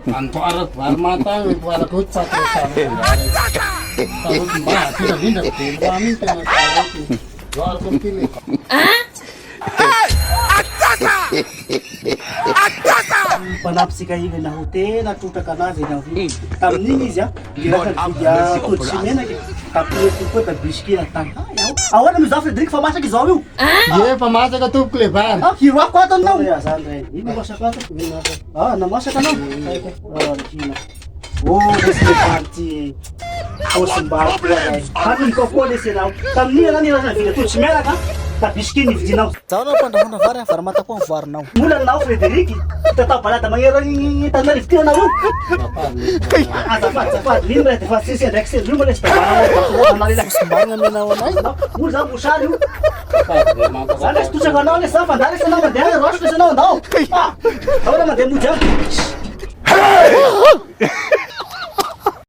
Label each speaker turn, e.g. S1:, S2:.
S1: Antuarat varmata wala kut patrosan. Tapos ba sila hindi ko amin tinatawag. War ko pili.
S2: Panapsi kayo na hotel at tuta ka na zina hu. Tamni ya, gira ka ya tutsi na ki. Tapi ko ko ta biski na tan. Awan mi zafre drink famasa ki zawiu.
S1: Ye pamasa ka tup kle bar.
S2: Ah, hiwa ko ta na. Ya sandre. Ini masa ka ta. Ah, na masa ka na. Ah, kina. Oh, this is party. Oh, simba ko ay. Hanin ko ko desse na. Tamni na ni na vida tutsi mera ka. Ta biski ni vidinau. Tahu apa dah nak varah farmata ko var now. Mula na Frederic. Tetap pala ta mangyarang tanah rifti na lu. Sapat. Limbre te faz esse Excel. Limbre está para na lila sembangan ni na wanai. Mula busar eu. Sabes tu chega na olha só, mandar esse não, mandar, eu acho que esse não dá. Ah, agora mandei muito.